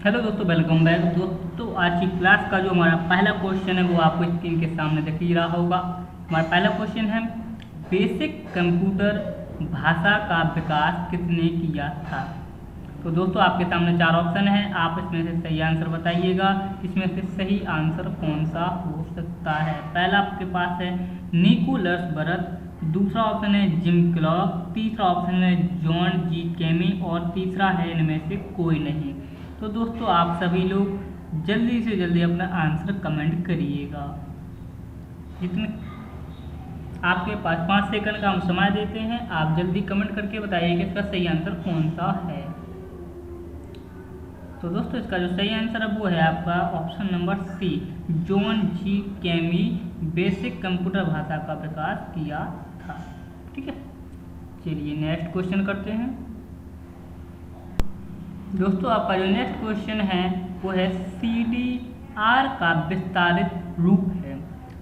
Hello दोस्तों, welcome back. दोस्तों आज की क्लास का जो हमारा पहला क्वेश्चन है वो आपको स्क्रीन के सामने दिख ही रहा होगा। हमारा पहला क्वेश्चन है, बेसिक कंप्यूटर भाषा का विकास किसने किया था। तो दोस्तों आपके सामने चार ऑप्शन है, आप इसमें से सही आंसर बताइएगा। इसमें से सही आंसर कौन सा हो सकता है। पहला आपके पास है निकोलस बरत, दूसरा ऑप्शन है जिम क्लॉक, तीसरा ऑप्शन है जॉन जी केमी और तीसरा है इनमें से कोई नहीं। तो दोस्तों आप सभी लोग जल्दी से जल्दी अपना आंसर कमेंट करिएगा। जितने आपके पास 5 सेकंड का हम समय देते हैं, आप जल्दी कमेंट करके बताइए कि इसका सही आंसर कौन सा है। तो दोस्तों इसका जो सही आंसर है वो है आपका ऑप्शन नंबर सी, जॉन जी केमी बेसिक कंप्यूटर भाषा का विकास किया था। ठीक है, चलिए नेक्स्ट क्वेश्चन करते हैं। दोस्तों आपका जो नेक्स्ट क्वेश्चन है वो है CDR का विस्तारित रूप है।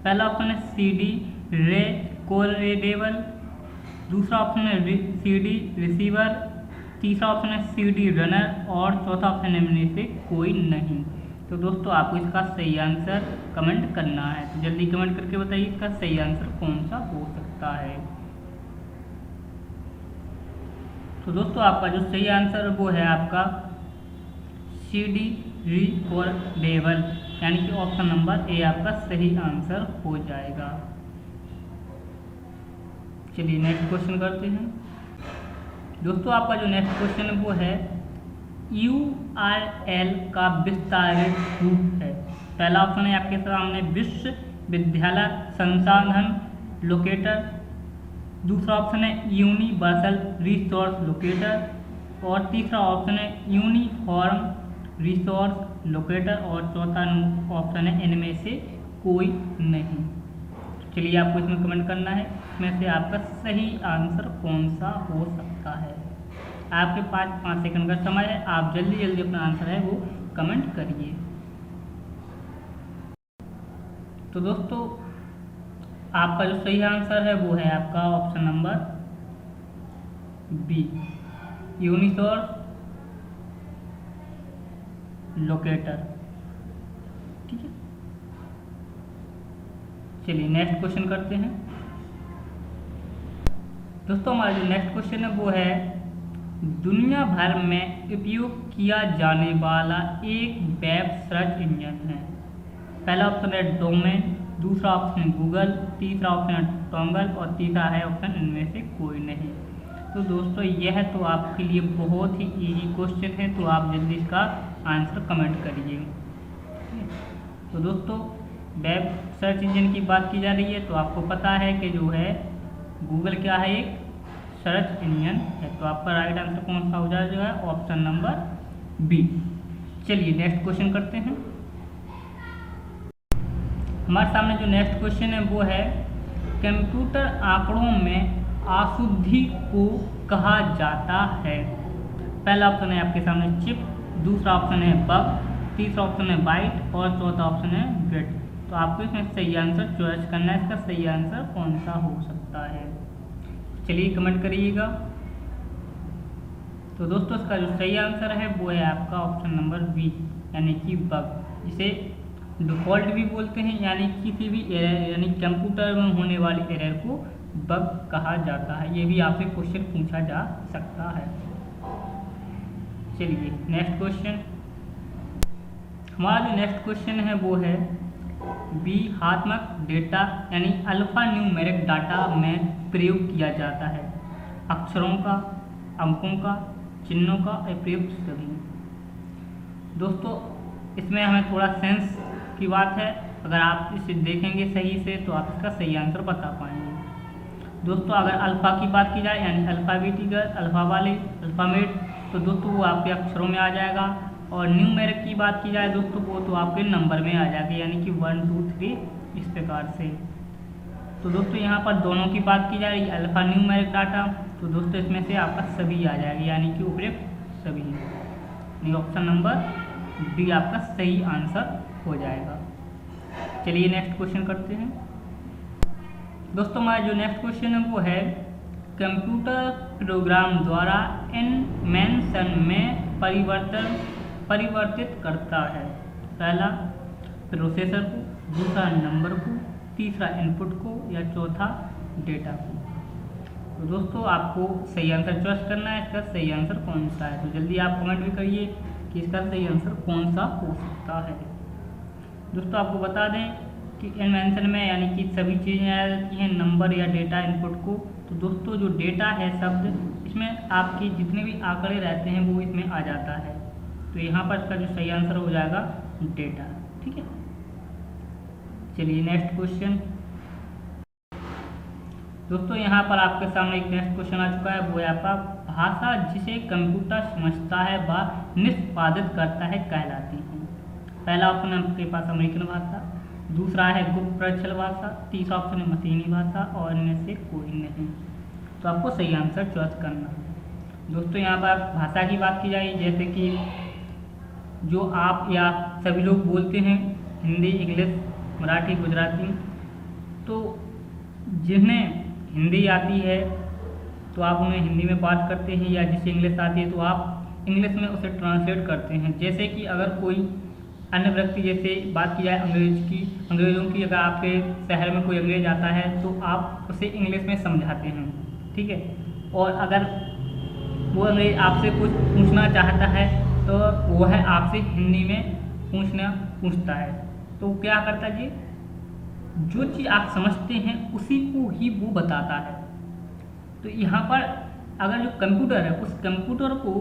पहला ऑप्शन है CD रिकॉर्डेबल, दूसरा ऑप्शन है CD रिसीवर, तीसरा ऑप्शन है CD रनर और चौथा ऑप्शन है इनमें से कोई नहीं। तो दोस्तों आपको इसका सही आंसर कमेंट करना है, तो जल्दी कमेंट करके बताइए इसका सही आंसर कौन सा हो सकता है। तो दोस्तों आपका जो सही आंसर वो है आपका CD रिकॉर्डेबल, यानी कि ऑप्शन नंबर ए आपका सही आंसर हो जाएगा। चलिए नेक्स्ट क्वेश्चन करते हैं। दोस्तों आपका जो नेक्स्ट क्वेश्चन है वो है URL का विस्तारित रूप है। पहला ऑप्शन है आपके सामने विश्वविद्यालय संसाधन लोकेटर, दूसरा ऑप्शन है यूनिवर्सल रिसोर्स लोकेटर और तीसरा ऑप्शन है यूनिफॉर्म रिसोर्स लोकेटर और चौथा ऑप्शन है इनमें से कोई नहीं। चलिए आपको इसमें कमेंट करना है, इसमें से आपका सही आंसर कौन सा हो सकता है। आपके पास 5 सेकंड का समय है, आप जल्दी जल्दी अपना आंसर है वो कमेंट करिए। तो दोस्तों आपका जो सही आंसर है वो है आपका ऑप्शन नंबर बी, यूनिसोर्स लोकेटर। ठीक है, चलिए नेक्स्ट क्वेश्चन करते हैं। दोस्तों हमारा जो नेक्स्ट क्वेश्चन है वो है दुनिया भर में उपयोग किया जाने वाला एक वेब सर्च इंजन है। पहला ऑप्शन है डोमेन, दूसरा ऑप्शन है गूगल, तीसरा ऑप्शन है टोंगल और तीसरा है ऑप्शन इनमें से कोई नहीं। तो दोस्तों यह तो आपके लिए बहुत ही इजी क्वेश्चन है, तो आप जल्दी इसका आंसर कमेंट करिए। तो दोस्तों वेब सर्च इंजन की बात की जा रही है, तो आपको पता है कि जो है गूगल क्या है, एक सर्च इंजन है। तो आपका राइट आंसर कौन सा हो जाएगा, ऑप्शन नंबर बी। चलिए नेक्स्ट क्वेश्चन करते हैं। हमारे सामने जो नेक्स्ट क्वेश्चन है वो है कंप्यूटर आंकड़ों में अशुद्धि को कहा जाता है। पहला ऑप्शन है आपके सामने चिप, दूसरा ऑप्शन है बग, तीसरा ऑप्शन है बाइट और चौथा ऑप्शन है बिट। तो आपको इसमें सही आंसर चॉइस करना है, इसका सही आंसर कौन सा हो सकता है। चलिए कमेंट करिएगा। तो दोस्तों इसका जो सही आंसर है वो है आपका ऑप्शन नंबर बी, यानी कि बग, जिसे डिफ़ॉल्ट भी बोलते हैं, यानी किसी भी एरर यानी कंप्यूटर में होने वाली एरर को बग कहा जाता है। ये भी आपसे क्वेश्चन पूछा जा सकता है। चलिए नेक्स्ट क्वेश्चन। हमारा जो नेक्स्ट क्वेश्चन है वो है व्यूहात्मक डेटा यानी अल्फा न्यूमेरिक डाटा में प्रयोग किया जाता है अक्षरों का, अंकों का, चिन्हों का प्रयुक्त सभी। दोस्तों इसमें हमें थोड़ा सेंस की बात है, अगर आप इसे देखेंगे सही से तो आप इसका सही आंसर बता पाएंगे। दोस्तों अगर अल्फ़ा की बात की जाए यानी अल्फ़ाबेटिकल, अल्फ़ा वाले, अल्फ़ामेट, तो दोस्तों वो आपके अक्षरों में आ जाएगा। और न्यूमेरिक की बात की जाए दोस्तों वो तो आपके नंबर में आ जाएगा, यानी कि 1 2 3 इस प्रकार से। तो दोस्तों यहाँ पर दोनों की बात की जाए अल्फ़ा न्यूमेरिक डाटा, तो दोस्तों इसमें से आपका सभी आ जाएगा, यानी कि उपयुक्त सभी। ऑप्शन नंबर डी आपका सही आंसर हो जाएगा। चलिए नेक्स्ट क्वेश्चन करते हैं। दोस्तों हमारा जो नेक्स्ट क्वेश्चन है वो है कंप्यूटर प्रोग्राम द्वारा एनिमेशन में परिवर्तन परिवर्तित करता है? पहला प्रोसेसर को, दूसरा नंबर को, तीसरा इनपुट को, या चौथा डेटा को। तो दोस्तों आपको सही आंसर चॉइस करना है, इसका सही आंसर कौन सा है। तो जल्दी आप कमेंट भी करिए कि इसका सही आंसर कौन सा हो सकता है। दोस्तों आपको बता दें कि इन्वेंशन में यानी कि सभी चीज़ें आ जाती हैं नंबर या डेटा इनपुट को। तो दोस्तों जो डेटा है शब्द, इसमें आपके जितने भी आंकड़े रहते हैं वो इसमें आ जाता है। तो यहाँ पर इसका जो सही आंसर हो जाएगा डेटा। ठीक है, चलिए नेक्स्ट क्वेश्चन। दोस्तों यहाँ पर आपके सामने एक नेक्स्ट क्वेश्चन आ चुका है, वो है आपका भाषा जिसे कंप्यूटर समझता है व निष्पादित करता है कहलाती है। पहला ऑप्शन है आपके पास अमेरिकन भाषा, दूसरा है गुप्त प्रक्षल भाषा, तीसरा ऑप्शन है मशीनी भाषा और इनमें से कोई नहीं। तो आपको सही आंसर चॉइस करना है। दोस्तों यहाँ पर भाषा की बात की जाए, जैसे कि जो आप या सभी लोग बोलते हैं हिंदी, इंग्लिश, मराठी, गुजराती, तो जिन्हें हिंदी आती है तो आप उन्हें हिंदी में बात करते हैं, या जिसे इंग्लिश आती है तो आप इंग्लिश में उसे ट्रांसलेट करते हैं। जैसे कि अगर कोई अन्य व्यक्ति, जैसे बात की जाए अंग्रेज़ों की, अगर आपके शहर में कोई अंग्रेज आता है तो आप उसे इंग्लिश में समझाते हैं। ठीक है, और अगर वो अंग्रेज आपसे कुछ पूछना चाहता है तो वो है आपसे हिंदी में पूछता है, तो क्या करता है जी, जो चीज़ आप समझते हैं उसी को ही वो बताता है। तो यहाँ पर अगर जो कंप्यूटर है उस कंप्यूटर को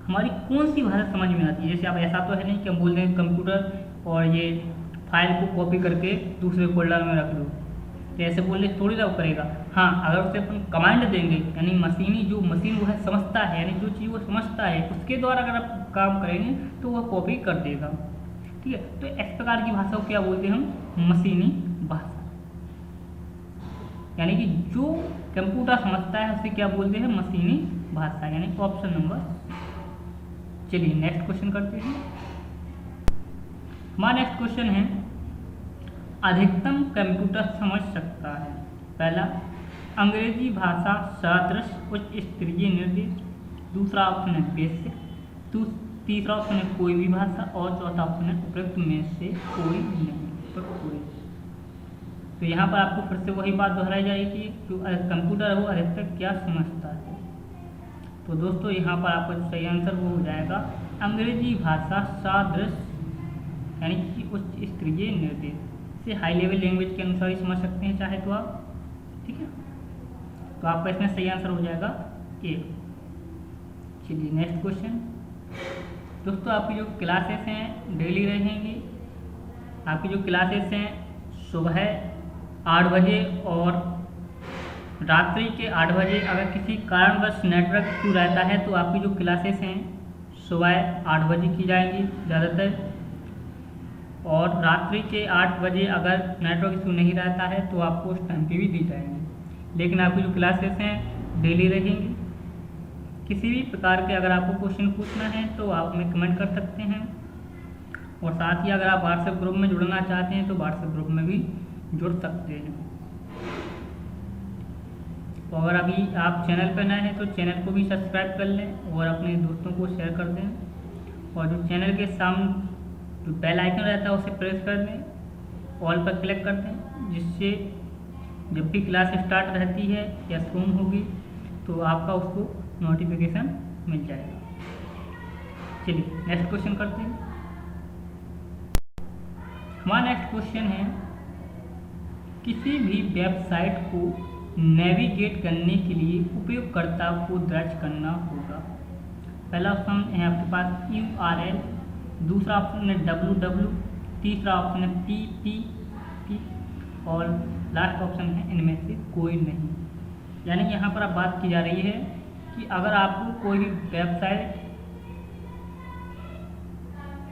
हमारी कौन सी भाषा समझ में आती है। जैसे अब ऐसा तो है नहीं कि हम बोल दें कंप्यूटर और ये फाइल को कॉपी करके दूसरे फोल्डर में रख दो, तो ऐसे बोलने थोड़ी ना वो करेगा। हाँ, अगर उसे अपन कमांड देंगे, यानी मशीन वो है समझता है, यानी जो चीज़ वो समझता है उसके द्वारा अगर आप काम करेंगे तो वह कॉपी कर देगा। ठीक है, तो इस प्रकार की भाषा को क्या बोलते हैं हम, मशीनी भाषा। यानी कि जो कंप्यूटर समझता है उसे क्या बोलते हैं, मशीनी भाषा, यानी ऑप्शन नंबर। चलिए नेक्स्ट क्वेश्चन करते हैं। हमारा नेक्स्ट क्वेश्चन है अधिकतम कंप्यूटर समझ सकता है। पहला अंग्रेजी भाषा सदृश उच्च स्तरीय निर्देश, दूसरा ऑप्शन है बेसिक, तीसरा ऑप्शन है कोई भी भाषा और चौथा ऑप्शन है उपयुक्त में से कोई नहीं। तो कोई, तो यहाँ पर आपको फिर से वही बात दोहराई जाएगी कि कंप्यूटर वो अधिकतर क्या समझता है। तो दोस्तों यहाँ पर आपका जो सही आंसर वो हो जाएगा अंग्रेजी भाषा सदृश, यानी कि उच्च स्तरीय निर्देश से हाई लेवल लैंग्वेज के अनुसार ही समझ सकते हैं चाहे तो आप। ठीक है, तो आपका इसमें सही आंसर हो जाएगा ए। चलिए नेक्स्ट क्वेश्चन। दोस्तों आपकी जो क्लासेस हैं डेली रहेंगी। आपकी जो क्लासेस हैं सुबह 8 बजे और रात्रि के 8 बजे। अगर किसी कारणवश नेटवर्क इशू रहता है तो आपकी जो क्लासेस हैं सुबह 8 बजे की जाएंगी ज़्यादातर, और रात्रि के 8 बजे अगर नेटवर्क इशू नहीं रहता है तो आपको उस टाइम पे भी दी जाएंगी। लेकिन आपकी जो क्लासेस हैं डेली रहेंगी। किसी भी प्रकार के अगर आपको क्वेश्चन पूछना है तो आप हमें कमेंट कर सकते हैं, और साथ ही अगर आप व्हाट्सएप ग्रुप में जुड़ना चाहते हैं तो व्हाट्सएप ग्रुप में भी जुड़ सकते हैं। तो अगर अभी आप चैनल पर नए हैं तो चैनल को भी सब्सक्राइब कर लें और अपने दोस्तों को शेयर कर दें, और जो चैनल के सामने जो बेल आइकन रहता है उसे प्रेस कर दें, ऑल पर क्लिक कर दें, जिससे जब भी क्लास स्टार्ट रहती है या शुरू होगी तो आपका उसको नोटिफिकेशन मिल जाएगा। चलिए नेक्स्ट क्वेश्चन करते हैं। हमारा नेक्स्ट क्वेश्चन है किसी भी वेबसाइट को नेविगेट करने के लिए उपयोगकर्ता को दर्ज करना होगा। पहला ऑप्शन है आपके पास URL, दूसरा ऑप्शन है www, तीसरा ऑप्शन है PPP और लास्ट ऑप्शन है इनमें से कोई नहीं। यानी कि यहाँ पर अब बात की जा रही है कि अगर आपको कोई भी वेबसाइट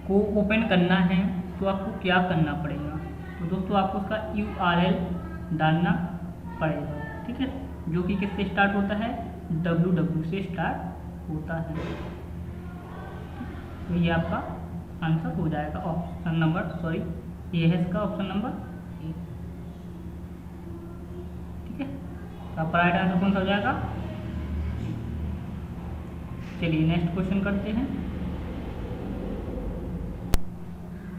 को ओपन करना है तो आपको क्या करना पड़ेगा। तो दोस्तों आपको उसका URL डालना पड़ेगा। ठीक है, जो कि किससे स्टार्ट होता है, www से स्टार्ट होता है। तो ये आपका आंसर हो जाएगा ऑप्शन नंबर, ये है इसका ऑप्शन नंबर ए। ठीक है, तो आपका राइट आंसर कौन सा हो जाएगा। चलिए नेक्स्ट क्वेश्चन करते हैं।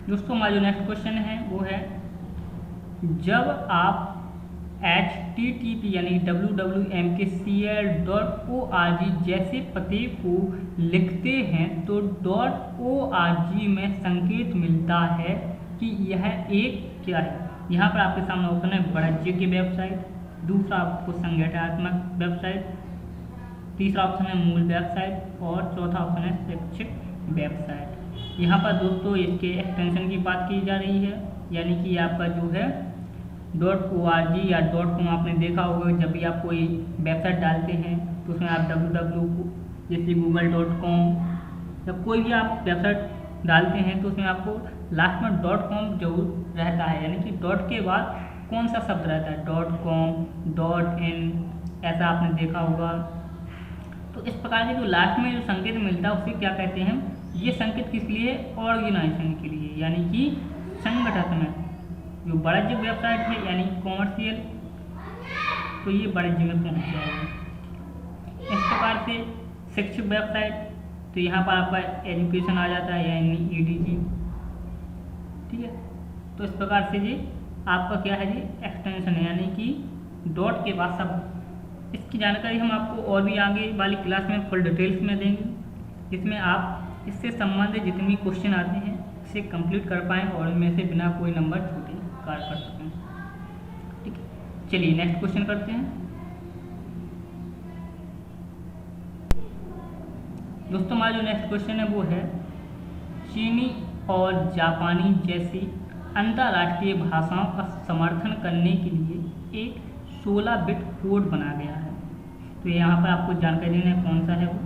दोस्तों हमारा जो नेक्स्ट क्वेश्चन है वो है, जब आप HTTP यानी www.mkcl.org जैसे पते को लिखते हैं तो .org में संकेत मिलता है कि यह एक क्या है। यहाँ पर आपके सामने ऑप्शन है वाणिज्य की वेबसाइट, दूसरा आपको संगठनात्मक वेबसाइट, तीसरा ऑप्शन है मूल वेबसाइट और चौथा ऑप्शन है शैक्षिक वेबसाइट। यहाँ पर दोस्तों इसके एक्सटेंशन की बात की जा रही है, यानी कि आपका जो है .org या .com आपने देखा होगा, जब भी आप कोई वेबसाइट डालते हैं तो उसमें आप www जैसे google.com या कोई भी आप वेबसाइट डालते हैं तो उसमें आपको लास्ट में .com जरूर रहता है, यानी कि डॉट के बाद कौन सा शब्द रहता है, .com, .in, ऐसा आपने देखा होगा। तो इस प्रकार से जो लास्ट में जो संकेत मिलता है उसे क्या कहते हैं, ये संकेत किस लिए, ऑर्गेनाइजेशन के लिए, यानी कि संगठन में। जो वाणिज्य वेबसाइट है यानी कॉमर्शियल, तो ये वाणिज्य में पहुंच जाएगा। इस प्रकार से शैक्षिक वेबसाइट, तो यहाँ पर आपका एजुकेशन आ जाता है यानी EDG, ठीक है। तो इस प्रकार से ये आपका क्या है, ये एक्सटेंशन है, यानी कि डॉट के बाद सब। इसकी जानकारी हम आपको और भी आगे वाली क्लास में फुल डिटेल्स में देंगे, जिसमें आप इससे संबंधित जितने भी क्वेश्चन आते हैं इसे कंप्लीट कर पाएँ और इनमें से बिना कोई नंबर छूटे कार्य कर सकें, ठीक है। चलिए नेक्स्ट क्वेश्चन करते हैं। दोस्तों हमारा जो नेक्स्ट क्वेश्चन है वो है, चीनी और जापानी जैसी अंतर्राष्ट्रीय भाषाओं का समर्थन करने के लिए एक 16 बिट कोड बना गया है। तो यहाँ पर आपको जानकारी देना है कौन सा है वो,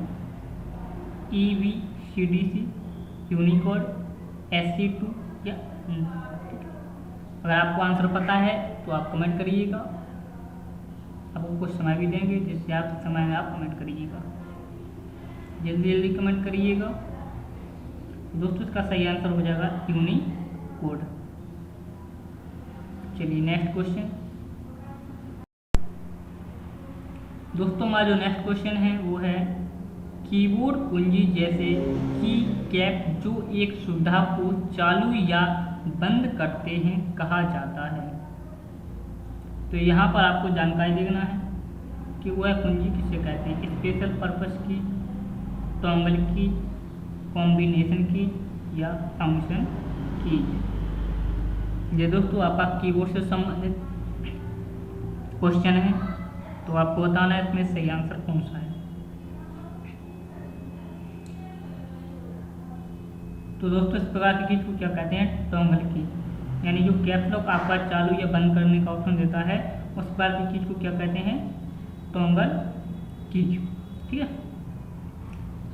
EBCDC, यूनिकोड, SC2 या अगर आपको आंसर पता है तो आप कमेंट करिएगा, आपको कुछ समय भी देंगे जिससे आप समय में आप कमेंट करिएगा, जल्दी जल्दी कमेंट करिएगा। दोस्तों इसका सही आंसर हो जाएगा यूनिकोड। चलिए नेक्स्ट क्वेश्चन। दोस्तों हमारा जो नेक्स्ट क्वेश्चन है वो है, कीबोर्ड कुंजी जैसे की कैप जो एक सुविधा को चालू या बंद करते हैं कहा जाता है। तो यहाँ पर आपको जानकारी देना है कि वह कुंजी किसे कहते हैं, स्पेशल पर्पस की, टॉगल की, कॉम्बिनेशन की या फंक्शन की। ये दोस्तों आपका कीबोर्ड से संबंधित क्वेश्चन है, तो आपको बताना है इसमें सही आंसर कौन सा है। तो दोस्तों इस प्रकार की चीज को क्या कहते हैं, टॉगल की, यानी जो कैप्स लॉक आपका चालू या बंद करने का ऑप्शन देता है उस प्रकार की चीज को क्या कहते हैं, टॉगल की, ठीक है।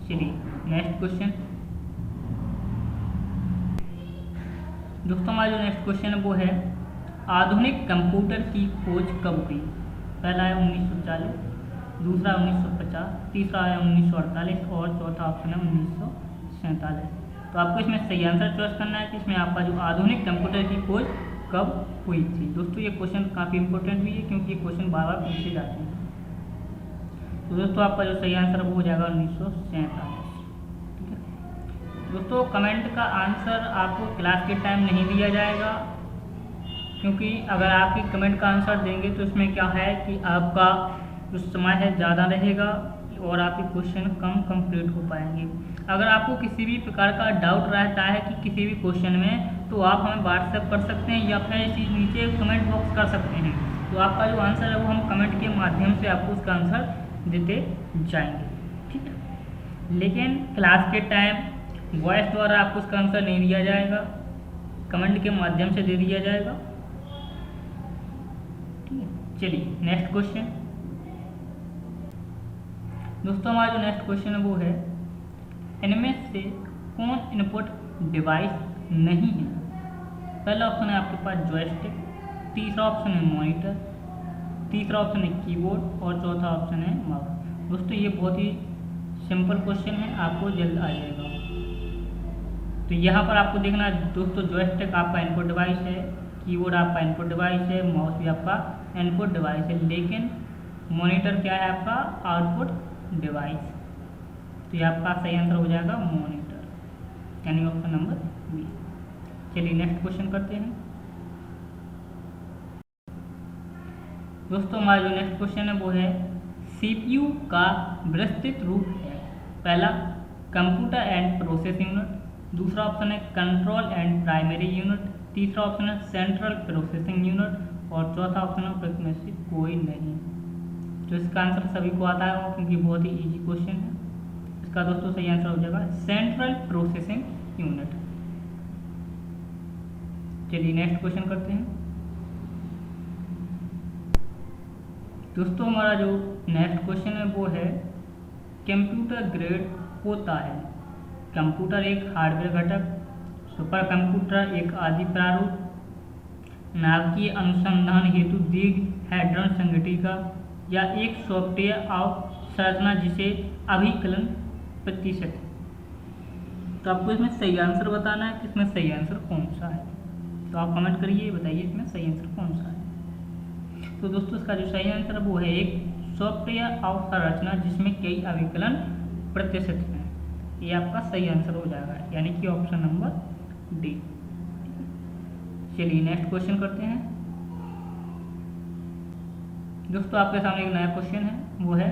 चलिए नेक्स्ट क्वेश्चन। दोस्तों हमारा जो नेक्स्ट क्वेश्चन है वो है, आधुनिक कंप्यूटर की खोज कब हुई। पहला है 1940, दूसरा 1950, तीसरा है 1948 और चौथा ऑप्शन है 1947। तो आपको इसमें सही आंसर चॉइस करना है कि इसमें आपका जो आधुनिक कंप्यूटर की खोज कब हुई थी। दोस्तों ये क्वेश्चन काफ़ी इंपॉर्टेंट भी है क्योंकि ये क्वेश्चन बार बार पूछे जाते हैं। तो दोस्तों आपका जो सही आंसर वो हो जाएगा 1947, ठीक है। दोस्तों कमेंट का आंसर आपको क्लास के टाइम नहीं दिया जाएगा, क्योंकि अगर आपकी कमेंट का आंसर देंगे तो इसमें क्या है कि आपका जो समय है ज़्यादा रहेगा और आपके क्वेश्चन कम कंप्लीट हो पाएंगे। अगर आपको किसी भी प्रकार का डाउट रहता है कि किसी भी क्वेश्चन में, तो आप हमें व्हाट्सएप कर सकते हैं या फिर इसी नीचे कमेंट बॉक्स कर सकते हैं। तो आपका जो आंसर है वो हम कमेंट के माध्यम से आपको उसका आंसर देते जाएंगे, ठीक है। लेकिन क्लास के टाइम वॉइस द्वारा आपको उसका आंसर नहीं दिया जाएगा, कमेंट के माध्यम से दे दिया जाएगा, ठीक है। चलिए नेक्स्ट क्वेश्चन। दोस्तों हमारा जो नेक्स्ट क्वेश्चन है वो है, इनमें से कौन इनपुट डिवाइस नहीं है। पहला ऑप्शन है आपके पास जॉयस्टिक, तीसरा ऑप्शन है मॉनिटर, तीसरा ऑप्शन है कीबोर्ड और चौथा ऑप्शन है माउस। दोस्तों ये बहुत ही सिंपल क्वेश्चन है, आपको जल्द आ जाएगा। तो यहाँ पर आपको देखना है दोस्तों, जॉयस्टिक आपका इनपुट डिवाइस है, कीबोर्ड आपका इनपुट डिवाइस है, माउस भी आपका इनपुट डिवाइस है, लेकिन मॉनिटर क्या है आपका आउटपुट डिवाइस। तो ये आपका सही आंसर हो जाएगा मॉनिटर, यानी ऑप्शन नंबर बी। चलिए नेक्स्ट क्वेश्चन करते हैं। दोस्तों हमारा जो नेक्स्ट क्वेश्चन है वो है सीपीयू का विस्तृत रूप है। पहला कंप्यूटर एंड प्रोसेस यूनिट, दूसरा ऑप्शन है कंट्रोल एंड प्राइमरी यूनिट, तीसरा ऑप्शन है सेंट्रल प्रोसेसिंग यूनिट और चौथा ऑप्शन है उपरोक्त में से कोई नहीं। तो इसका आंसर सभी को आता है क्योंकि बहुत ही इजी क्वेश्चन है। इसका दोस्तों सही आंसर हो जाएगा सेंट्रल प्रोसेसिंग यूनिट। चलिए नेक्स्ट क्वेश्चन करते हैं। दोस्तों हमारा जो नेक्स्ट क्वेश्चन है वो है कंप्यूटर ग्रेड होता है। कंप्यूटर एक हार्डवेयर घटक, सुपर कंप्यूटर एक आदि प्रारूप, नाभिकीय अनुसंधान हेतु दीर्घ हैड्रन संगठिका या एक सॉफ्टवेयर अवसंरचना जिसे अभिकलन प्रतिशत। तो आपको इसमें सही आंसर बताना है कि इसमें सही आंसर कौन सा है। तो आप कमेंट करिए, बताइए इसमें सही आंसर कौन सा है। तो दोस्तों इसका जो सही आंसर है वो है एक सॉफ्टवेयर अवसंरचना जिसमें कई अभिकलन प्रतिशत हैं। ये आपका सही आंसर हो जाएगा, यानी कि ऑप्शन नंबर डी। चलिए नेक्स्ट क्वेश्चन करते हैं। दोस्तों आपके सामने एक नया क्वेश्चन है, वो है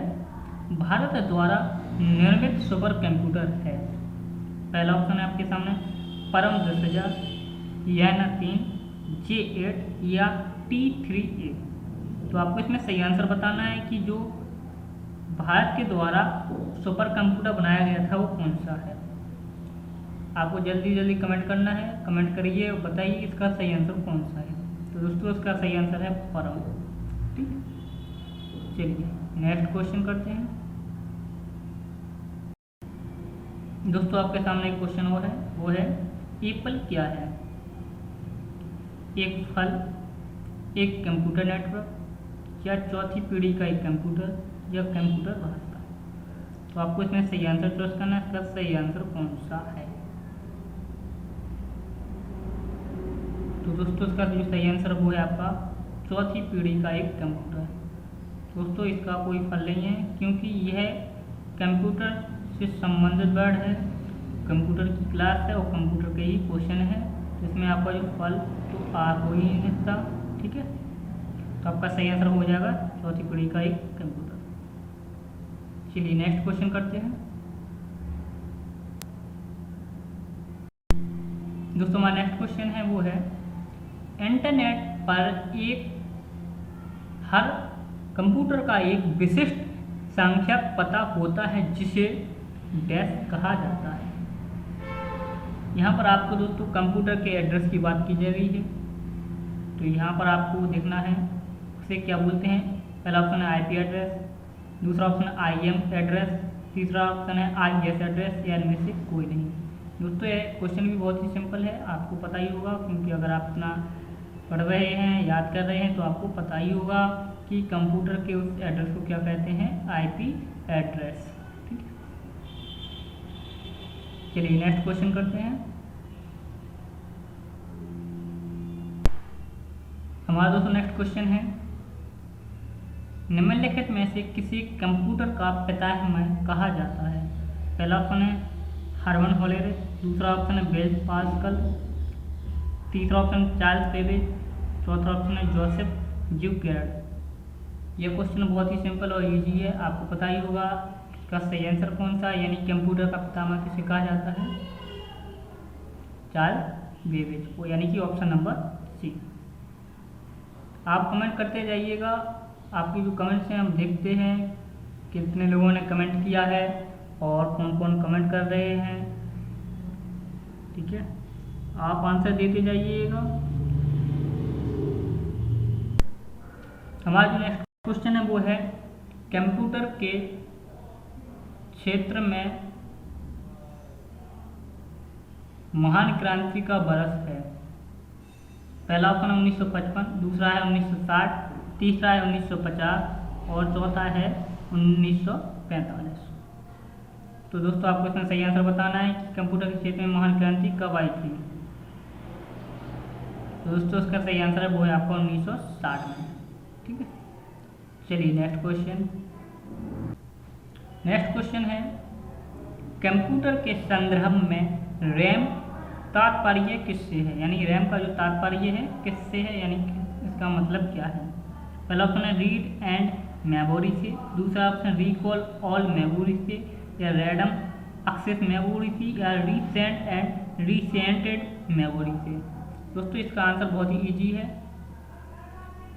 भारत द्वारा निर्मित सुपर कंप्यूटर है। पहला ऑप्शन है आपके सामने परम 10,000, याना 3, J8 या T3A। तो आपको इसमें सही आंसर बताना है कि जो भारत के द्वारा सुपर कंप्यूटर बनाया गया था वो कौन सा है। आपको जल्दी जल्दी कमेंट करना है, कमेंट करिए और बताइए इसका सही आंसर कौन सा है। तो दोस्तों इसका सही आंसर है परम। ठीक, चलिए नेक्स्ट क्वेश्चन करते हैं। दोस्तों आपके सामने एक क्वेश्चन वो है एप्पल क्या है। एक फल, एक कंप्यूटर नेटवर्क, या चौथी पीढ़ी का एक कंप्यूटर, या कंप्यूटर भाषा। तो आपको इसमें सही आंसर चूज करना है। इसका सही आंसर कौन सा है। तो दोस्तों इसका जो सही आंसर वो है आपका चौथी पीढ़ी का एक कंप्यूटर। दोस्तों इसका कोई फल नहीं है क्योंकि यह कंप्यूटर से संबंधित वर्ड है, कंप्यूटर की क्लास है और कंप्यूटर के ही क्वेश्चन है। तो इसमें आपका जो फल तो आ हो ही नहीं सकता। ठीक है, तो आपका सही आंसर हो जाएगा चौथी पीढ़ी का एक कंप्यूटर। चलिए नेक्स्ट क्वेश्चन करते हैं। दोस्तों हमारा नेक्स्ट क्वेश्चन है वो है इंटरनेट पर एक हर कंप्यूटर का एक विशिष्ट संख्या पता होता है जिसे डैश कहा जाता है। यहाँ पर आपको दोस्तों कंप्यूटर के एड्रेस की बात की जा रही है। तो यहाँ पर आपको देखना है उसे क्या बोलते हैं। पहला ऑप्शन है आईपी एड्रेस, दूसरा ऑप्शन है आईएम एड्रेस, तीसरा ऑप्शन है आईएस एड्रेस, या इनमें से कोई नहीं। दोस्तों ये क्वेश्चन भी बहुत ही सिंपल है, आपको पता ही होगा क्योंकि अगर आप अपना पढ़ रहे हैं, याद कर रहे हैं तो आपको पता ही होगा कि कंप्यूटर के उस एड्रेस को क्या कहते हैं, आईपी एड्रेस। ठीक है, चलिए नेक्स्ट क्वेश्चन करते हैं। हमारा दोस्तों नेक्स्ट क्वेश्चन है निम्नलिखित में से किसी कंप्यूटर का पितामह कहा जाता है। पहला ऑप्शन है हर्मन होलेरे, दूसरा ऑप्शन है बेल पास्कल, तीसरा ऑप्शन चार्ल्स बेबेज, चौथा ऑप्शन है जोसेफ ज़ुकर्बर्ग। यह क्वेश्चन बहुत ही सिंपल और इजी है, आपको पता ही होगा इसका सही आंसर कौन सा है, यानी कंप्यूटर का पितामह किसे कहा जाता है, चार्ल्स बेबेज को, यानी कि ऑप्शन नंबर सी। आप कमेंट करते जाइएगा, आपकी जो कमेंट्स हैं हम देखते हैं कितने लोगों ने कमेंट किया है और कौन कौन कमेंट कर रहे हैं। ठीक है, आप आंसर देते जाइएगा। हमारा जो नेक्स्ट क्वेश्चन है वो है कंप्यूटर के क्षेत्र में महान क्रांति का वर्ष है। पहला ऑप्शन है 1955, दूसरा है 1960, तीसरा है 1950 और चौथा है 1945। तो दोस्तों आपको इसमें सही आंसर बताना है कि कंप्यूटर के क्षेत्र में महान क्रांति कब आई थी। तो दोस्तों इसका सही आंसर है वो है आपका 1960 में। ठीक है, चलिए नेक्स्ट क्वेश्चन। नेक्स्ट क्वेश्चन है कंप्यूटर के संदर्भ में रैम तात्पर्य किससे है, यानी रैम का जो तात्पर्य है किससे है, यानी इसका मतलब क्या है। पहला ऑप्शन है रीड एंड मेमोरी से, दूसरा ऑप्शन रिकॉल ऑल मेमोरी से, या रैंडम एक्सेस मेमोरी से, या रीसेंट एंड रीसेंटेड मेमोरी से। दोस्तों इसका आंसर बहुत ही ईजी है,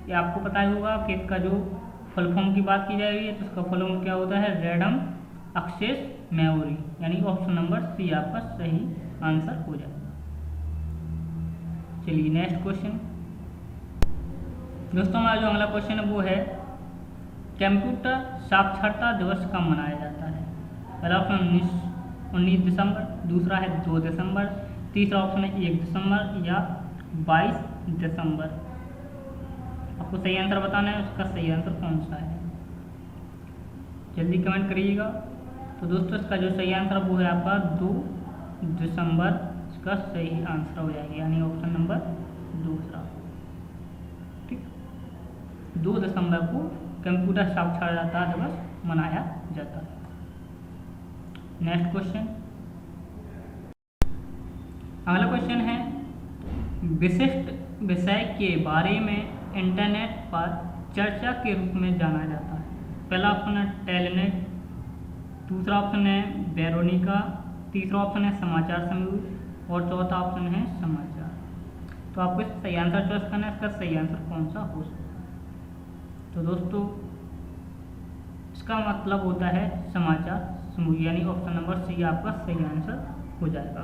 ये आपको पता ही होगा कि इसका जो फुल फॉर्म की बात की जा रही है तो इसका फुल फॉर्म क्या होता है, रैंडम एक्सेस मेमोरी, यानी ऑप्शन नंबर सी आपका सही आंसर हो जाएगा। चलिए नेक्स्ट क्वेश्चन। दोस्तों हमारा जो अगला क्वेश्चन है वो है कंप्यूटर साक्षरता दिवस कब मनाया जाता है। पहला ऑप्शन 19 दिसंबर, दूसरा है 2 दिसंबर, तीसरा ऑप्शन है 1 दिसंबर, या 22 दिसंबर। आपको सही आंसर बताना है, उसका सही आंसर कौन सा है, जल्दी कमेंट करिएगा। तो दोस्तों इसका जो सही आंसर वो है आपका 2 दिसंबर, इसका सही आंसर हो जाएगा, यानी ऑप्शन नंबर दूसरा। ठीक, 2 दिसंबर को कंप्यूटर साक्षरता दिवस मनाया जाता है। Next question. अगला क्वेश्चन है विशिष्ट विषय के बारे में इंटरनेट पर चर्चा के रूप में जाना जाता है। पहला ऑप्शन है टेलनेट, दूसरा ऑप्शन है वेरोनिका, तीसरा ऑप्शन है समाचार समूह, और चौथा ऑप्शन है समाचार। तो आपको इसका सही आंसर चॉइस करना है, इसका सही आंसर कौन सा हो सकता है। तो दोस्तों इसका मतलब होता है समाचार समूह, यानी ऑप्शन नंबर सी आपका सही आंसर हो जाएगा।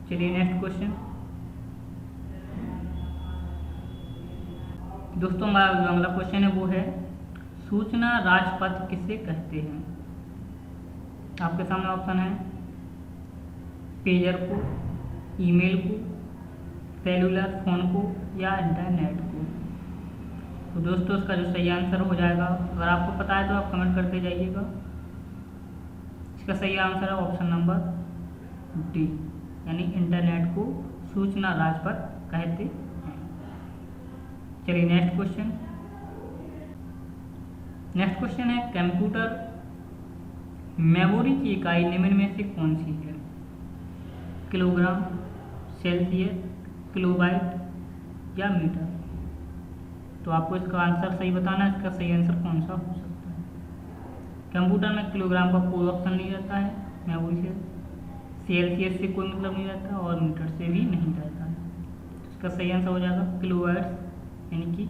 चलिए नेक्स्ट क्वेश्चन। दोस्तों हमारा जो अगला क्वेश्चन है वो है सूचना राजपथ किसे कहते हैं। आपके सामने ऑप्शन है पेजर को, ईमेल को, सेलुलर फोन को, या इंटरनेट को। तो दोस्तों इसका जो सही आंसर हो जाएगा, अगर आपको पता है तो आप कमेंट करते जाइएगा। इसका सही आंसर है ऑप्शन नंबर डी, यानी इंटरनेट को सूचना राजपथ कहते हैं। चलिए नेक्स्ट क्वेश्चन। नेक्स्ट क्वेश्चन है कंप्यूटर मेमोरी की इकाई निम्न में से कौन सी है। किलोग्राम, सेल्सियस, किलोबाइट, या मीटर। तो आपको इसका आंसर सही बताना है, इसका सही आंसर कौन सा हो सकता है। कंप्यूटर में किलोग्राम का कोई ऑप्शन नहीं रहता है मेमोरी से, सेल्सियस से कोई मतलब नहीं रहता, और मीटर से भी नहीं रहता है। इसका सही आंसर हो जाएगा किलोवाट, यानी कि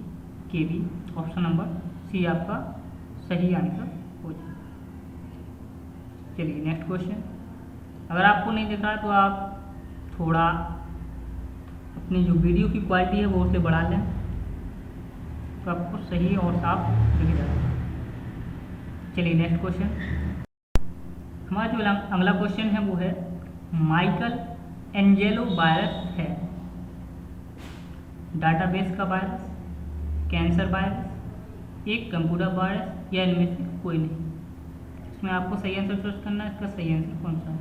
केवी। ऑप्शन नंबर सी आपका सही आंसर हो जाएगा। चलिए नेक्स्ट क्वेश्चन। अगर आपको नहीं दिख रहा है तो आप थोड़ा अपनी जो वीडियो की क्वालिटी है वो उसे बढ़ा लें, तो आपको सही और साफ दिख जाएगा। चलिए नेक्स्ट क्वेश्चन। हमारा जो अगला क्वेश्चन है वो है माइकल एंजेलो वायरस है डाटाबेस का वायरस, कैंसर वायरस, एक कंप्यूटर वायरस, या इनमें से कोई नहीं। इसमें आपको सही आंसर चूज करना है, इसका सही आंसर कौन सा है।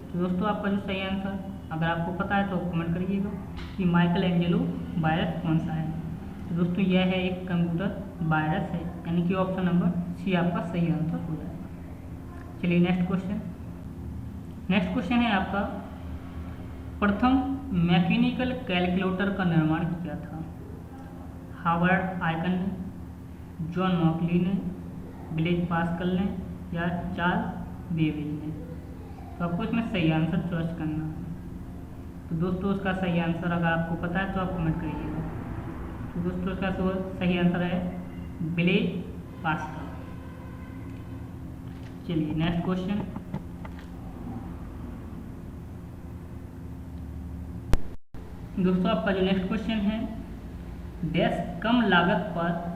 तो दोस्तों आपका जो सही आंसर अगर आपको पता है तो कमेंट करिएगा कि माइकल एंजेलो वायरस कौन सा है। तो दोस्तों यह है एक कंप्यूटर वायरस है, यानी कि ऑप्शन नंबर सी आपका सही आंसर हो जाएगा। चलिए नेक्स्ट क्वेश्चन। नेक्स्ट क्वेश्चन है आपका प्रथम मैकेनिकल कैलकुलेटर का निर्माण किया था। हार्वर्ड आइकन ने, जॉन मॉकली ने, ब्लेज पास्कल ने, या चार्ल्स बेबेज ने। तो आपको इसमें सही आंसर चॉइस करना है। तो दोस्तों उसका सही आंसर अगर आपको पता है तो आप कमेंट करिएगा। तो दोस्तों इसका सही आंसर है ब्लेज पास्कल। चलिए नेक्स्ट क्वेश्चन। दोस्तों आपका जो नेक्स्ट क्वेश्चन है डैश कम लागत पर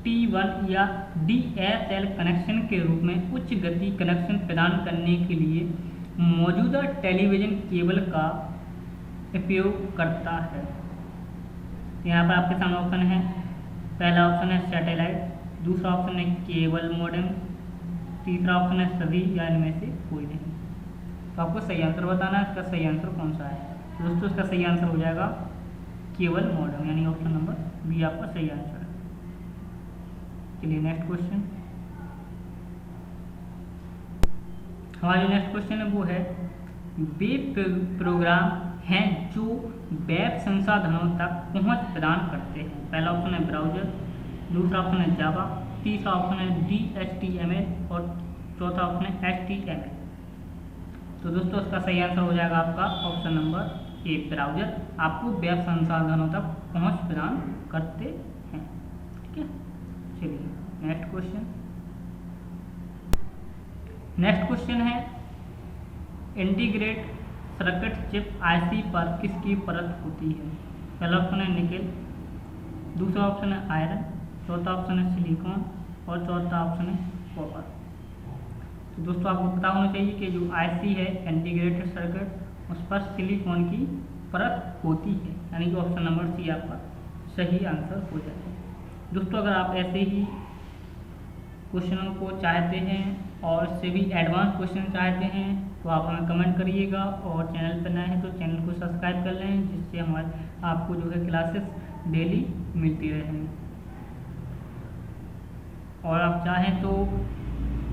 T1 या DSL कनेक्शन के रूप में उच्च गति कनेक्शन प्रदान करने के लिए मौजूदा टेलीविज़न केबल का उपयोग करता है। यहाँ पर आपके सामने ऑप्शन है, पहला ऑप्शन है सैटेलाइट, दूसरा ऑप्शन है केबल मॉडेम, तीसरा ऑप्शन है सभी, या इनमें से कोई नहीं। तो आपको सही आंसर बताना है, इसका सही आंसर कौन सा है। दोस्तों इसका सही आंसर हो जाएगा केबल मॉडेम, यानी ऑप्शन नंबर बी आपका सही आंसर है। चलिए नेक्स्ट क्वेश्चन। हमारा जो नेक्स्ट क्वेश्चन है वो है वे प्रोग्राम हैं जो वेब संसाधनों तक पहुंच प्रदान करते हैं। पहला ऑप्शन है ब्राउज़र, दूसरा ऑप्शन है जावा, तीसरा ऑप्शन है DHTML और चौथा ऑप्शन है HTML। तो दोस्तों इसका सही आंसर हो जाएगा आपका ऑप्शन नंबर ए, ब्राउज़र आपको वेब संसाधनों तक पहुंच प्रदान करते हैं। ठीक है, चलिए नेक्स्ट क्वेश्चन। नेक्स्ट क्वेश्चन है इंटीग्रेट सर्किट चिप IC पर किसकी परत होती है? पहला ऑप्शन है निकेल, दूसरा ऑप्शन है आयरन, चौथा ऑप्शन है सिलिकॉन और चौथा ऑप्शन है कॉपर। तो दोस्तों आपको पता होना चाहिए कि जो IC है इंटीग्रेटेड सर्किट, उस पर सिलिकॉन की परत होती है, यानी कि ऑप्शन नंबर सी आपका सही आंसर हो जाएगा। दोस्तों अगर आप ऐसे ही क्वेश्चनों को चाहते हैं और इससे भी एडवांस क्वेश्चन चाहते हैं तो आप हमें कमेंट करिएगा, और चैनल पर नए हैं तो चैनल को सब्सक्राइब कर लें, जिससे हमारे आपको जो है क्लासेस डेली मिलती रहेंगी। और आप चाहें तो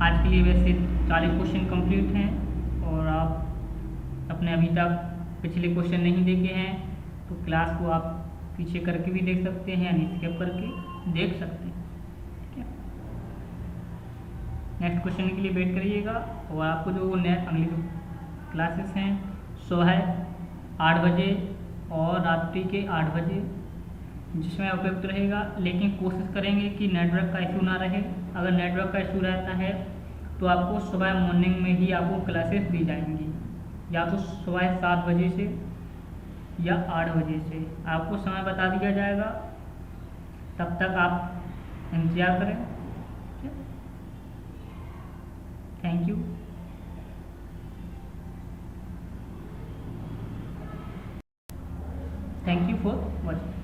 आज के लिए वैसे 40 क्वेश्चन कंप्लीट हैं, और आप अपने अभी तक पिछले क्वेश्चन नहीं देखे हैं तो क्लास को आप पीछे करके भी देख सकते हैं, यानी स्किप करके देख सकते हैं। ठीक है, नेक्स्ट क्वेश्चन के लिए वेट करिएगा। और आपको जो नेक्स्ट अगली जो क्लासेस हैं सुबह 8 बजे और रात्रि के 8 बजे, जिसमें उपयुक्त रहेगा, लेकिन कोशिश करेंगे कि नेटवर्क का इशू ना रहे। अगर नेटवर्क का इशू रहता है तो आपको सुबह मॉर्निंग में ही आपको क्लासेस दी जाएंगी, या तो सुबह 7 बजे से या 8 बजे से आपको समय बता दिया जाएगा, तब तक आप इंतज़ार करें। Thank you. Thank you for watching.